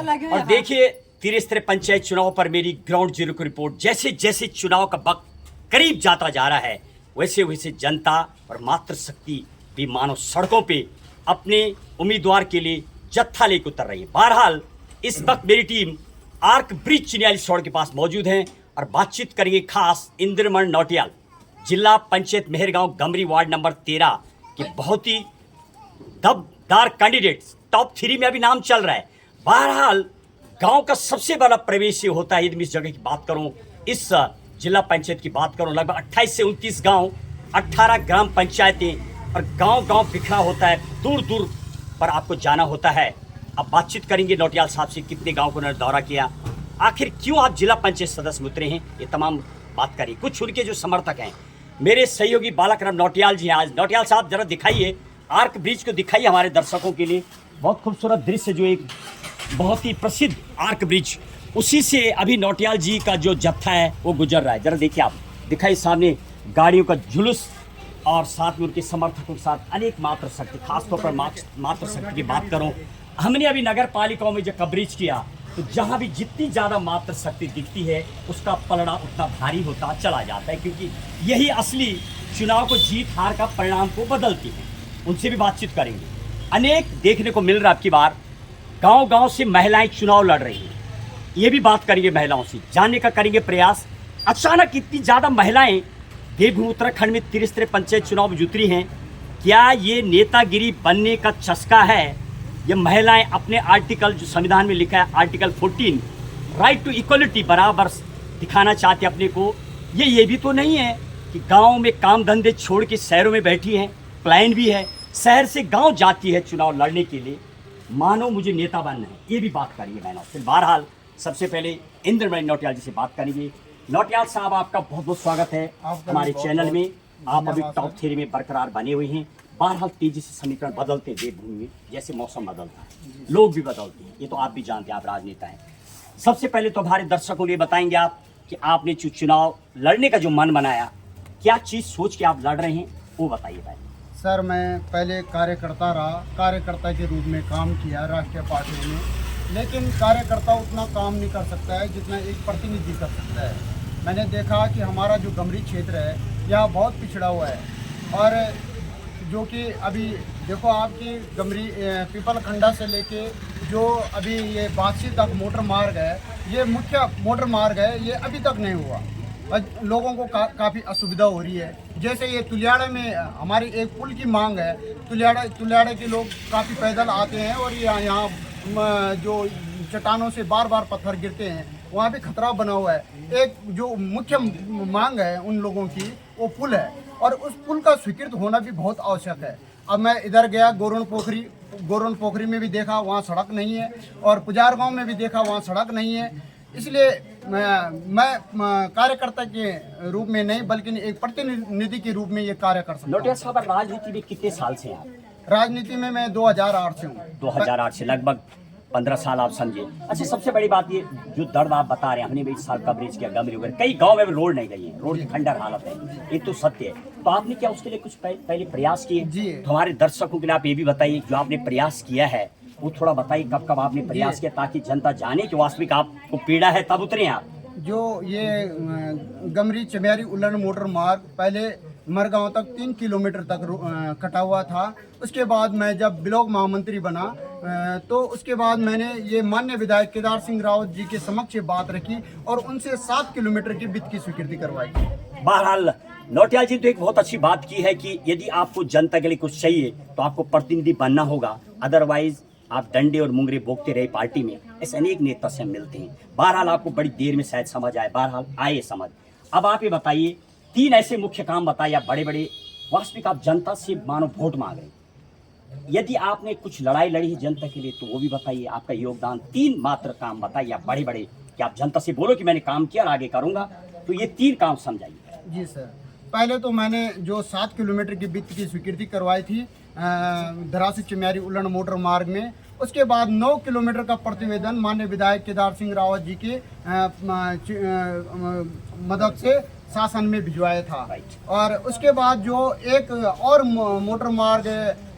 और देखिए त्रिस्तरीय पंचायत चुनाव पर मेरी ग्राउंड जीरो की रिपोर्ट। जैसे जैसे चुनाव का वक्त करीब जाता जा रहा है वैसे वैसे जनता और मातृशक्ति भी मानो सड़कों पे अपने उम्मीदवार के लिए जत्था लेकर उतर रही है। बहरहाल इस वक्त मेरी टीम आर्क ब्रिज चिन्याली सड़क के पास मौजूद है और बातचीत करेंगे खास इंद्रमण नौटियाल, जिला पंचायत मेहरगांव गमरी वार्ड नंबर 13 के बहुत ही दबदार कैंडिडेट्स, टॉप 3 में अभी नाम चल रहा है। बहरहाल गांव का सबसे बड़ा प्रवेश ये होता है। यदि मैं इस जगह की बात करूं, इस जिला पंचायत की बात करूं, लगभग 28 से 29 गांव, 18 ग्राम पंचायतें और गांव-गांव बिखरा होता है। दूर दूर पर आपको जाना होता है। अब बातचीत करेंगे नौटियाल साहब से, कितने गाँव को उन्होंने दौरा किया, आखिर क्यों आप जिला पंचायत सदस्य में उतरे हैं, ये तमाम बात करिए। कुछ उनके जो समर्थक हैं मेरे सहयोगी बालाक्रम नौटियाल जी हैं। आज नौटियाल साहब जरा दिखाइए, आर्क ब्रिज को दिखाइए हमारे दर्शकों के लिए। बहुत खूबसूरत दृश्य, जो एक बहुत ही प्रसिद्ध आर्क ब्रिज, उसी से अभी नौटियाल जी का जो जत्था है वो गुजर रहा है। जरा देखिए, आप दिखाइए सामने गाड़ियों का जुलूस और साथ में उनके समर्थकों के साथ अनेक मातृशक्ति, खासतौर पर मातृशक्ति की बात करूं, हमने अभी नगर पालिकाओं में जो कवरेज किया तो जहां भी जितनी ज़्यादा मातृशक्ति दिखती है उसका पलड़ा उतना भारी होता चला जाता है, क्योंकि यही असली चुनाव को जीत हार का परिणाम को बदलती है। उनसे भी बातचीत करेंगे। अनेक देखने को मिल रहा है अब की बार गांव-गांव से महिलाएं चुनाव लड़ रही हैं, ये भी बात करेंगे महिलाओं से, जानने का करेंगे प्रयास। अचानक इतनी ज़्यादा महिलाएं देवभूमि उत्तराखंड में त्रिस्तरीय पंचायत चुनाव में जुटी हैं। क्या ये नेतागिरी बनने का चस्का है? ये महिलाएं अपने आर्टिकल, जो संविधान में लिखा है आर्टिकल 14, राइट टू इक्वलिटी, बराबर दिखाना चाहते अपने को। ये भी तो नहीं है कि गाँव में काम धंधे छोड़ के शहरों में बैठी हैं। प्लान भी है, शहर से गांव जाती है चुनाव लड़ने के लिए, मानो मुझे नेता बनना है। ये भी बात करेंगे मैंने फिर। बहरहाल सबसे पहले इंद्रमणि नौटियाल जी से बात करेंगे। नौटियाल साहब, आपका बहुत बहुत स्वागत है हमारे चैनल में। आप अभी टॉप 3 में बरकरार बने हुए हैं। बहरहाल तेजी से समीकरण बदलते देवभूमि में, जैसे मौसम बदलता है लोग भी बदलते हैं, ये तो आप भी जानते हैं, आप राजनेता हैं। सबसे पहले तो हमारे दर्शकों को ये बताएंगे आप कि आपने चुनाव लड़ने का जो मन बनाया, क्या चीज़ सोच के आप लड़ रहे हैं, वो बताइए भाई। सर, मैं पहले कार्यकर्ता रहा, कार्यकर्ता के रूप में काम किया राष्ट्रीय पार्टी में, लेकिन कार्यकर्ता उतना काम नहीं कर सकता है जितना एक प्रतिनिधि कर सकता है। मैंने देखा कि हमारा जो गमरी क्षेत्र है यह बहुत पिछड़ा हुआ है, और जो कि अभी देखो आपकी गमरी पीपलखंडा से लेके जो अभी ये बादशी तक मोटर मार्ग है, ये मुख्य मोटर मार्ग है, ये अभी तक नहीं हुआ। लोगों को काफ़ी असुविधा हो रही है। जैसे ये तुलियाड़े में हमारी एक पुल की मांग है, तुलियाड़े के लोग काफ़ी पैदल आते हैं और यहाँ जो चट्टानों से बार बार पत्थर गिरते हैं, वहाँ भी खतरा बना हुआ है। एक जो मुख्य मांग है उन लोगों की, वो पुल है, और उस पुल का स्वीकृत होना भी बहुत आवश्यक है। अब मैं इधर गया गोरन पोखरी में भी देखा, वहाँ सड़क नहीं है, और पुजार गाँव में भी देखा, वहाँ सड़क नहीं है। इसलिए मैं कार्यकर्ता के रूप में नहीं बल्कि एक प्रतिनिधि के रूप में ये कार्य कर सकता हूँ। नौटियाल साहब, राजनीति में कितने साल से हैं आप? राजनीति में मैं 2008 से हूँ। 2008 से लगभग 15 साल आप समझे। अच्छा, सबसे बड़ी बात ये जो दर्द आप बता रहे हैं, हमने भी इस साल कवरेज किया गमरी वगैरह, कई गाँव में रोड नहीं गई है, रोड की खंडर हालत है, ये तो सत्य है। तो आपने क्या उसके लिए कुछ पहले प्रयास किए? जी, तो हमारे दर्शकों के लिए आप ये भी बताइए, जो आपने प्रयास किया है वो थोड़ा बताइए, कब कब आपने प्रयास किया, ताकि जनता जाने कि वास्तविक आपको पीड़ा है, तब उतरे आप। जो ये गमरी चमेरी उल्लन मोटर मार्ग पहले मरगांव तक 3 किलोमीटर तक कटा हुआ था। उसके बाद मैं जब ब्लॉक महामंत्री बना तो उसके बाद मैंने ये माननीय विधायक केदार सिंह रावत जी के समक्ष बात रखी और उनसे 7 किलोमीटर की वित्त की स्वीकृति करवाई। बहरहाल नौटियाल जी तो एक बहुत अच्छी बात की है कि यदि आपको जनता के लिए कुछ चाहिए तो आपको प्रतिनिधि बनना होगा, अदरवाइज आप डंडे और मुंगरे बोकते रहे पार्टी में। ऐसे अनेक नेता से हम मिलते हैं। बहरहाल आपको बड़ी देर में शायद समझ आए, बहरहाल आए समझ। अब आप ये बताइए, 3 ऐसे मुख्य काम बताइए आप, बड़े बड़े वास्तविक आप जनता से मानो वोट मांग रहे, यदि आपने कुछ लड़ाई लड़ी है जनता के लिए तो वो भी बताइए, आपका योगदान। 3 मात्र काम बताइए आप बड़े बड़े, कि आप जनता से बोलो कि मैंने काम किया और आगे करूंगा, तो ये 3 काम समझाइए। जी सर, पहले तो मैंने जो 7 किलोमीटर की वित्त की स्वीकृति करवाई थी धरासी चिम्यारी उल्लन मोटर मार्ग में। उसके बाद 9 किलोमीटर का प्रतिवेदन माननीय विधायक केदार सिंह रावत जी के मदद से शासन में भिजवाया था। Right. और उसके बाद जो एक और मोटर मार्ग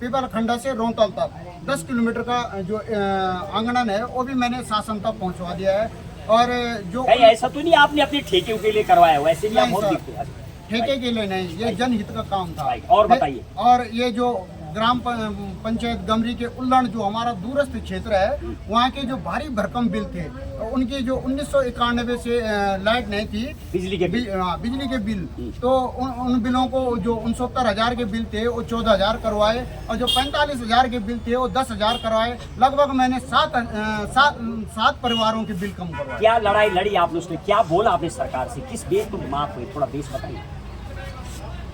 पीपल खंडा से रोहतल तक 10 किलोमीटर का जो आंगणन है वो भी मैंने शासन तक पहुंचवा दिया है। और जो कहीं ऐसा तो नहीं आपने अपने ठेके के लिए करवाया, वैसे भी आप नहीं बहुत सर, दिखते हैं। ठेके के लिए नहीं, ये जनहित का काम था। और बताइए। और ये जो ग्राम पंचायत गमरी के उल्लण जो हमारा दूरस्थ क्षेत्र है, वहाँ के जो भारी भरकम बिल थे, उनकी जो 1991 से लाइट नहीं थी, बिजली के बिल, बिजली के बिल, तो उन बिलों को जो 69,000 के बिल थे वो 14,000 करवाए, और जो 45,000 के बिल थे वो 10,000 करवाए। लगभग मैंने सात परिवारों के बिल कम करवाए। क्या लड़ाई लड़ी आपने, उसमें क्या बोला आपने सरकार से, किस बेस पर माफ हुई, थोड़ा बेस बताइए।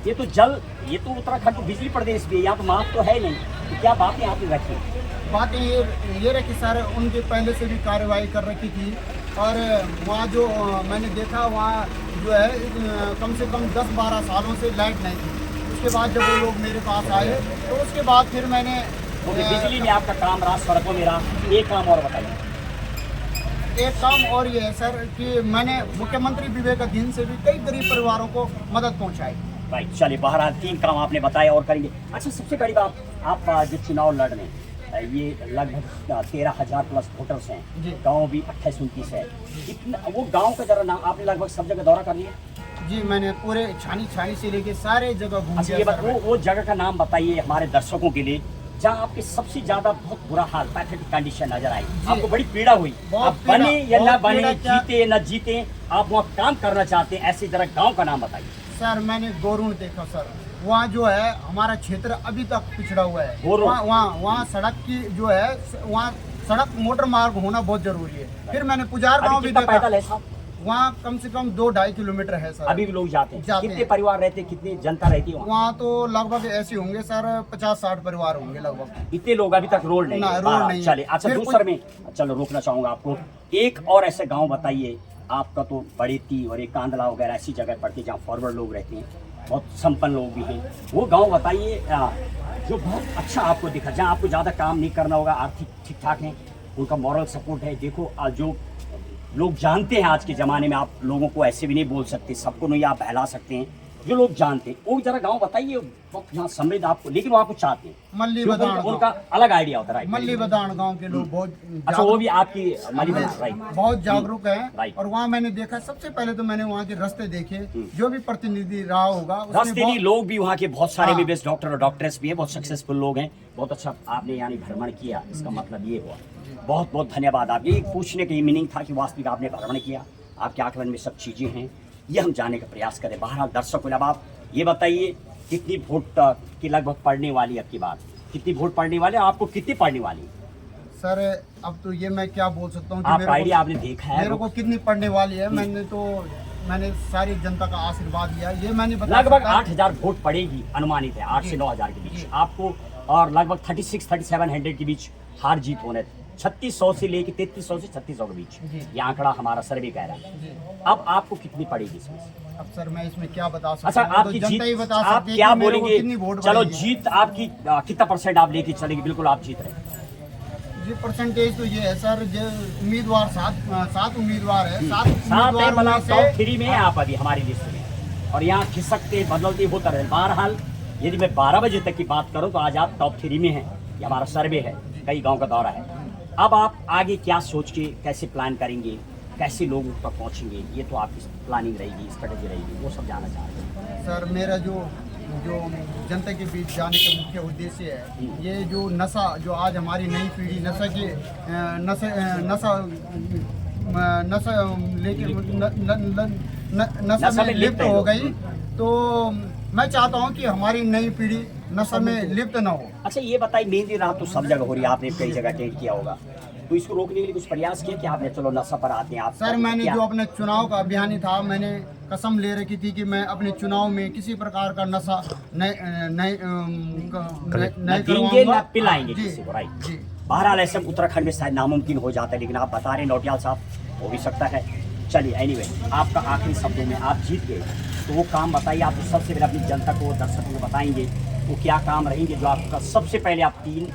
ये तो उत्तराखंड तो बिजली प्रदेश भी है, यहाँ तो माफ तो है नहीं, तो क्या बातें आपने रखी? बातें ये रखी सर, उनके पहले से भी कार्रवाई कर रखी थी। और वहाँ जो मैंने देखा, वहाँ जो है कम से कम 10-12 सालों से लाइट नहीं थी। उसके बाद जब वो लोग मेरे पास आए तो उसके बाद फिर मैंने बिजली में आपका काम रहा, सड़कों में रहा, एक काम और बताइए। एक काम और ये है सर कि मैंने मुख्यमंत्री विवेकाधीन से भी कई गरीब परिवारों को मदद पहुँचाई। भाई चलिए, बहरहाल 3 काम आपने बताया और करेंगे। अच्छा, सबसे बड़ी बात, आप जो चुनाव लड़ रहे हैं, ये लगभग 13,000 प्लस वोटर्स हैं, गांव भी 28-29 है, इतना वो गांव का जरा नाम आपने लगभग सब जगह दौरा कर लिया? जी, मैंने पूरे छानी से लेके सारे जगह घूम अच्छा, ये वो जगह का नाम बताइए हमारे दर्शकों के लिए जहाँ आपके सबसे ज्यादा बहुत बुरा हाल, पैथेटिक कंडीशन नजर आई, आपको बड़ी पीड़ा हुई, आप बने या ना बने, जीते या ना जीते, आप वहाँ काम करना चाहते हैं, ऐसी जरा गाँव का नाम बताइए। सर मैंने गोरुण देखा सर, वहाँ जो है हमारा क्षेत्र अभी तक पिछड़ा हुआ है। वहाँ सड़क की जो है, वहाँ सड़क मोटर मार्ग होना बहुत जरूरी है। फिर मैंने पुजार गांव भी देखा, वहाँ कम से कम 2-2.5 किलोमीटर है सर। अभी भी लोग जाते हैं? कितने परिवार रहते हैं, कितनी जनता रहती है वहाँ? तो लगभग ऐसे होंगे सर 50-60 परिवार होंगे लगभग। इतने लोग अभी तक रोड नहीं। चलिए, अच्छा दूसरे में चलो रोकना चाहूंगा आपको, एक और ऐसे गाँव बताइए, आपका तो बड़ेती और एक कांदला वगैरह ऐसी जगह पड़ती है जहाँ फॉरवर्ड लोग रहते हैं, बहुत संपन्न लोग भी हैं, वो गांव बताइए जो बहुत अच्छा आपको दिखा, जहाँ आपको ज़्यादा काम नहीं करना होगा, आर्थिक ठीक ठाक है, उनका मॉरल सपोर्ट है। देखो जो लोग जानते हैं आज के ज़माने में, आप लोगों को ऐसे भी नहीं बोल सकते, सबको नहीं आप बहला सकते हैं, जो लोग जानते हैं वो जरा गांव बताइए, यहाँ समृद्ध आपको, लेकिन वो आपको चाहते हैं। मल्ली बदान, उनका अलग आइडिया होता है। मल्ली बदान गांव के लोग बहुत, अच्छा वो भी आपकी मल्ली बदान, राइट, बहुत जागरूक है। और वहाँ मैंने देखा, सबसे पहले तो मैंने वहाँ के रास्ते देखे, जो भी प्रतिनिधि रहा होगा, रास्ते नहीं, लोग भी वहाँ के बहुत सारे बीबीएस डॉक्टर और डॉक्टर्स भी हैं, बहुत सक्सेसफुल लोग हैं। बहुत अच्छा आपने यानी भ्रमण किया, इसका मतलब ये हुआ। बहुत बहुत धन्यवाद। आप ये पूछने का ये मीनिंग था कि वास्तविक आपने भ्रमण किया, आपके आकलन में सब चीज़ें हैं, ये हम जानने का प्रयास करें। बहरहाल दर्शकों, अब आप ये बताइए कितनी वोट की लगभग पड़ने वाली, अब की बात कितनी वोट पड़ने वाले, आपको कितनी पड़ने वाली? सर अब तो ये मैं क्या बोल सकता हूँ, आप आइडिया आपने देखा है मेरे को कितनी पड़ने वाली है। मैंने सारी जनता का आशीर्वाद लिया, ये मैंने बताया। लगभग 8,000 वोट पड़ेगी, अनुमानित है 8 से 9,000 के बीच आपको, और लगभग 3600-3700 के बीच हार जीत होने, 3600 से लेके 3300 से 3600 के बीच ये आंकड़ा हमारा सर्वे कह रहा है। अब आपको कितनी पड़ेगी इसमें? अब सर मैं इसमें क्या बता सकता हूँ? अच्छा, आपकी तो जीत ही बता आप क्या बोलेंगे? चलो जीत आपकी कितना % आप लेके चलेंगे? बिल्कुल आप जीत रहे हैं। जी परसेंटेज तो ये है सर, जो उम्मीदवार 7 उम्मीदवार है, 7 मतलब टॉप 3 में है आप अभी हमारी लिस्ट में, और यहाँ खिसकते बदलते होता रहे। बहरहाल यदि मैं 12 बजे तक की बात करूँ तो आज आप टॉप 3 में हैं, ये हमारा सर्वे है, कई गाँव का दौरा है। अब आप आगे क्या सोच के कैसे प्लान करेंगे, कैसे लोगों तक पहुंचेंगे, ये तो आपकी प्लानिंग रहेगी, स्ट्रेटेजी रहेगी, वो सब जानना चाह रहे हैं। सर मेरा जो जनता के बीच जाने का मुख्य उद्देश्य है, ये जो नशा, जो आज हमारी नई पीढ़ी नशा में लिप्त हो गई, तो मैं चाहता हूँ कि हमारी नई पीढ़ी नशा में लिप्त न हो। अच्छा ये बताइए, मेहंदी रात तो सब जगह हो रही है, आपने कई जगह अटेंड किया होगा, तो इसको रोकने के लिए कुछ प्रयास किया कि आपने चलो नशा पर आते हैं आप? सर मैंने जो अपने चुनाव का अभियान था, मैंने कसम ले रखी थी कि मैं अपने चुनाव में किसी प्रकार का नशा नहीं देंगे, न पिलाएंगे किसी को, राइट। बहरहाल ऐसे उत्तराखंड में शायद नामुमकिन हो जाता है, लेकिन आप बता रहे हैं नौटियाल साहब, हो भी सकता है। चलिए एनीवे, आपका आखिरी शब्दों में, आप जीत गए तो वो काम बताइए, आप सबसे पहले अपनी जनता को, दर्शकों को बताएंगे वो क्या काम रहेंगे जो आपका सबसे पहले आप 3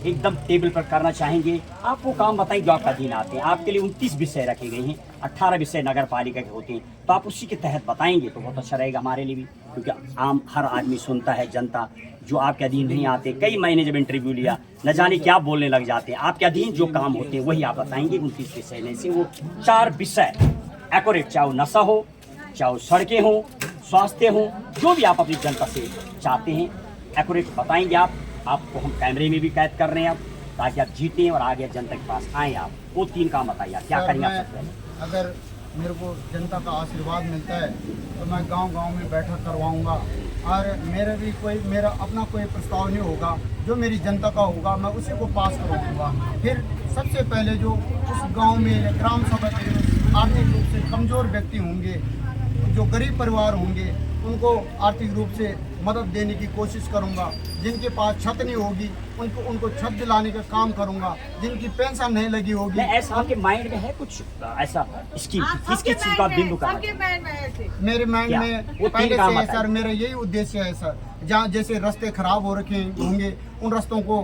एकदम टेबल पर करना चाहेंगे? आप वो काम बताएं जो आपका अधीन आते हैं। आपके लिए 29 विषय रखे गए हैं, 18 विषय नगर पालिका के होते हैं, तो आप उसी के तहत बताएंगे तो बहुत अच्छा रहेगा हमारे लिए भी, क्योंकि आम हर आदमी सुनता है, जनता जो आपके अधीन नहीं आते, कई महीने जब इंटरव्यू लिया न जाने क्या बोलने लग जाते हैं। आपके अधीन जो काम होते हैं वही आप बताएंगे। 29 विषय में से वो 4 विषय एक्यूरेट, चाहे वो नशा हो, चाहे वो सड़कें हों, स्वास्थ्य हो, जो भी आप अपनी जनता से चाहते हैं एक्यूरेट बताएंगे आप। आपको हम कैमरे में भी कैद कर रहे हैं अब, ताकि आप जीतें और आगे जनता के पास आएँ। आप वो 3 काम बताइए, आप क्या करेंगे आप सबसे पहले? अगर मेरे को जनता का आशीर्वाद मिलता है तो मैं गांव-गांव में बैठक करवाऊंगा, और मेरा अपना कोई प्रस्ताव नहीं होगा, जो मेरी जनता का होगा मैं उसी को पास करवाऊंगा। फिर सबसे पहले जो उस गांव में ग्राम सभा के आर्थिक रूप से कमज़ोर व्यक्ति होंगे, जो गरीब परिवार होंगे, उनको आर्थिक रूप से मदद देने की कोशिश करूंगा। जिनके पास छत नहीं होगी उनको छत दिलाने का काम करूंगा। जिनकी पेंशन नहीं लगी होगी, ऐसा आपके माइंड में है कुछ ऐसा स्कीम, किसकी चीज का बिंदु का? मेरे माइंड में पहले से है सर, मेरा यही उद्देश्य है सर। जहाँ जैसे रास्ते खराब हो रखे होंगे उन रास्तों को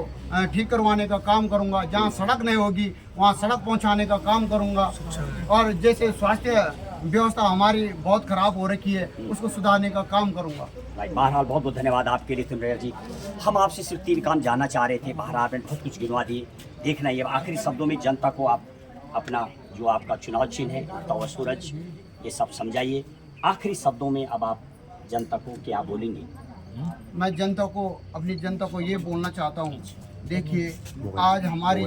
ठीक करवाने का काम करूंगा। जहाँ सड़क नहीं होगी वहाँ सड़क पहुँचाने का काम करूंगा। और जैसे स्वास्थ्य व्यवस्था हमारी बहुत खराब हो रखी है उसको सुधारने का काम करूंगा। भाई बहरहाल बहुत बहुत धन्यवाद आपके लिए तिमरेर जी। हम आपसे सिर्फ 3 काम जानना चाह रहे थे, बहरहाल आपने बहुत कुछ गिनवा दिए। देखना ये आखिरी शब्दों में जनता को आप अपना जो आपका चुनाव चिन्ह है उगता हुआ सूरज, ये सब समझाइए। आखिरी शब्दों में अब आप जनता को क्या बोलेंगे? मैं अपनी जनता को ये बोलना चाहता हूँ, देखिए आज हमारी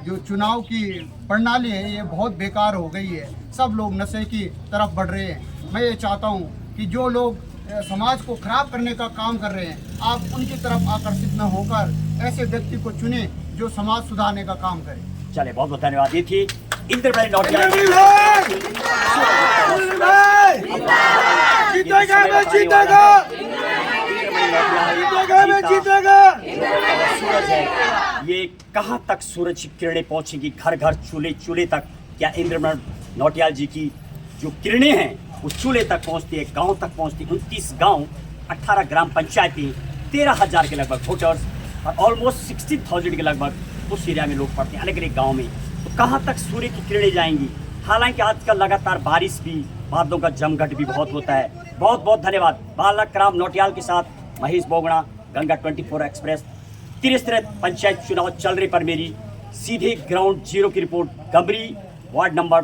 जो चुनाव की प्रणाली है ये बहुत बेकार हो गई है। सब लोग नशे की तरफ बढ़ रहे हैं। मैं ये चाहता हूँ कि जो लोग समाज को खराब करने का काम कर रहे हैं आप उनकी तरफ आकर्षित न होकर ऐसे व्यक्ति को चुने जो समाज सुधारने का काम करे। चले बहुत बहुत धन्यवाद। ये थी इंद्रमणि नौटियाल। सूरज है, ये कहाँ तक सूरज की किरणें पहुंचेंगी? घर घर चूल्हे चूल्हे तक क्या इंद्रमणि नौटियाल जी की जो किरणें हैं वो चूल्हे तक पहुंचती है, गांव तक पहुंचती है। 29 गांव, 18 ग्राम पंचायतें, 13,000 के लगभग वोटर्स और ऑलमोस्ट 60,000 के लगभग उस एरिया में लोग पड़ते हैं अलग अलग गाँव में। तो कहाँ तक सूर्य की किरणें जाएंगी? हालांकि आजकल लगातार बारिश भी, बादलों का जमघट भी बहुत होता है। बहुत बहुत धन्यवाद। बालक राम नौटियाल के साथ महेश बोगड़ा, गंगा 24 एक्सप्रेस। त्रिस्तरीय पंचायत चुनाव चल रहे पर मेरी सीधे ग्राउंड जीरो की रिपोर्ट गंबरी वार्ड नंबर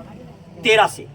13 से।